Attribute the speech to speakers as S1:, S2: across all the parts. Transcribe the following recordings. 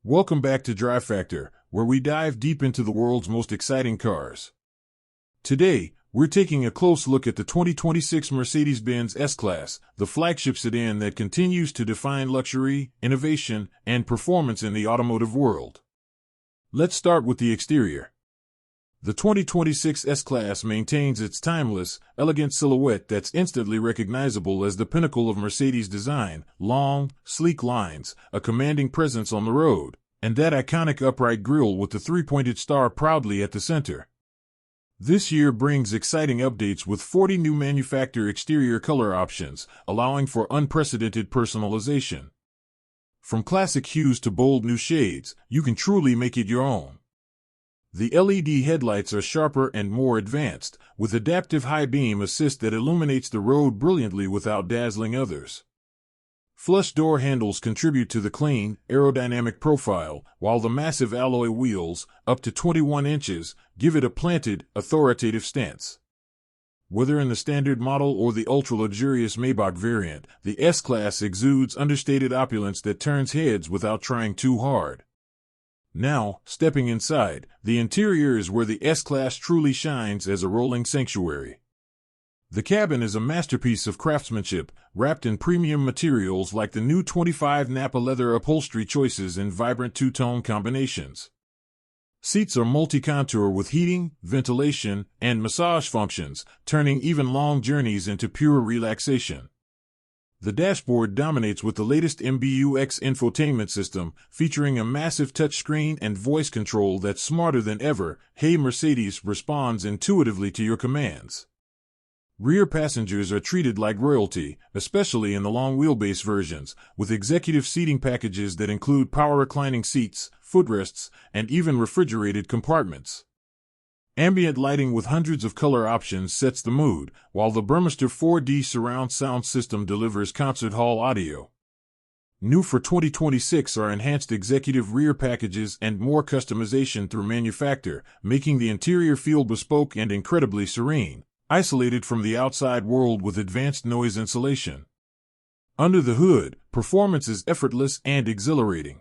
S1: Welcome back to DriveFactor, where we dive deep into the world's most exciting cars. Today, we're taking a close look at the 2026 Mercedes-Benz S-Class, the flagship sedan that continues to define luxury, innovation, and performance in the automotive world. Let's start with the exterior. The 2026 S-Class maintains its timeless, elegant silhouette that's instantly recognizable as the pinnacle of Mercedes design: long, sleek lines, a commanding presence on the road, and that iconic upright grille with the three-pointed star proudly at the center. This year brings exciting updates with 40 new MANUFAKTUR exterior color options, allowing for unprecedented personalization. From classic hues to bold new shades, you can truly make it your own. The LED headlights are sharper and more advanced, with adaptive high beam assist that illuminates the road brilliantly without dazzling others. Flush door handles contribute to the clean, aerodynamic profile, while the massive alloy wheels, up to 21 inches, give it a planted, authoritative stance. Whether in the standard model or the ultra-luxurious Maybach variant, the S-Class exudes understated opulence that turns heads without trying too hard. Now, stepping inside, the interior is where the S-Class truly shines as a rolling sanctuary. The cabin is a masterpiece of craftsmanship, wrapped in premium materials like the new 25 Nappa leather upholstery choices in vibrant two-tone combinations. Seats are multi-contour with heating, ventilation, and massage functions, turning even long journeys into pure relaxation. The dashboard dominates with the latest MBUX infotainment system, featuring a massive touchscreen and voice control that's smarter than ever. Hey Mercedes responds intuitively to your commands. Rear passengers are treated like royalty, especially in the long wheelbase versions, with executive seating packages that include power reclining seats, footrests, and even refrigerated compartments. Ambient lighting with hundreds of color options sets the mood, while the Burmester 4D surround sound system delivers concert hall audio. New for 2026 are enhanced executive rear packages and more customization through MANUFAKTUR, making the interior feel bespoke and incredibly serene, isolated from the outside world with advanced noise insulation. Under the hood, performance is effortless and exhilarating.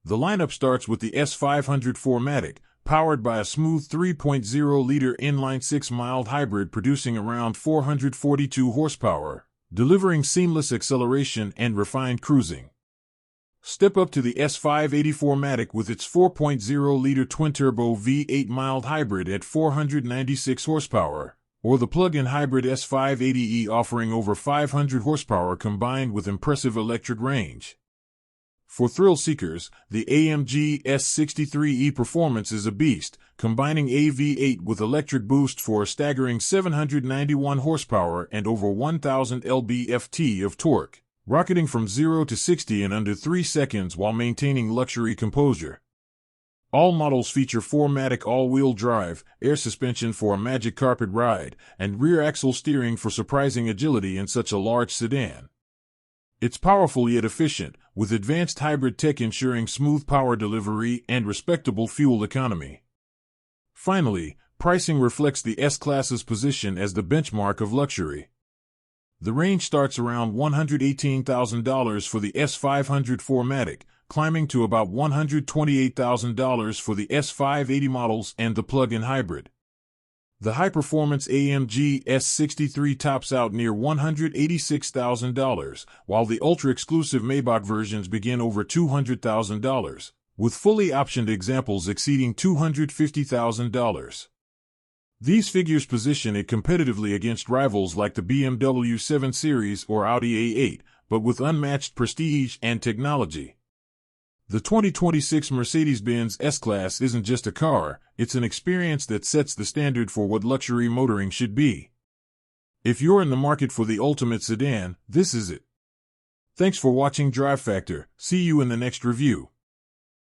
S1: The lineup starts with the S500 4MATIC, powered by a smooth 3.0-liter inline-six mild hybrid producing around 442 horsepower, delivering seamless acceleration and refined cruising. Step up to the S580 4MATIC with its 4.0-liter twin-turbo V8 mild hybrid at 496 horsepower, or the plug-in hybrid S580e offering over 500 horsepower combined with impressive electric range. For thrill seekers, the AMG S63e Performance is a beast, combining a V8 with electric boost for a staggering 791 horsepower and over 1,000 lb-ft of torque, rocketing from 0 to 60 in under 3 seconds while maintaining luxury composure. All models feature 4MATIC all-wheel drive, air suspension for a magic carpet ride, and rear axle steering for surprising agility in such a large sedan. It's powerful yet efficient, with advanced hybrid tech ensuring smooth power delivery and respectable fuel economy. Finally, pricing reflects the S-Class's position as the benchmark of luxury. The range starts around $118,000 for the S500 4MATIC, climbing to about $128,000 for the S580 models and the plug-in hybrid. The high-performance AMG S63 tops out near $186,000, while the ultra-exclusive Maybach versions begin over $200,000, with fully optioned examples exceeding $250,000. These figures position it competitively against rivals like the BMW 7 Series or Audi A8, but with unmatched prestige and technology. The 2026 Mercedes-Benz S-Class isn't just a car, it's an experience that sets the standard for what luxury motoring should be. If you're in the market for the ultimate sedan, this is it. Thanks for watching DriveFactor. See you in the next review.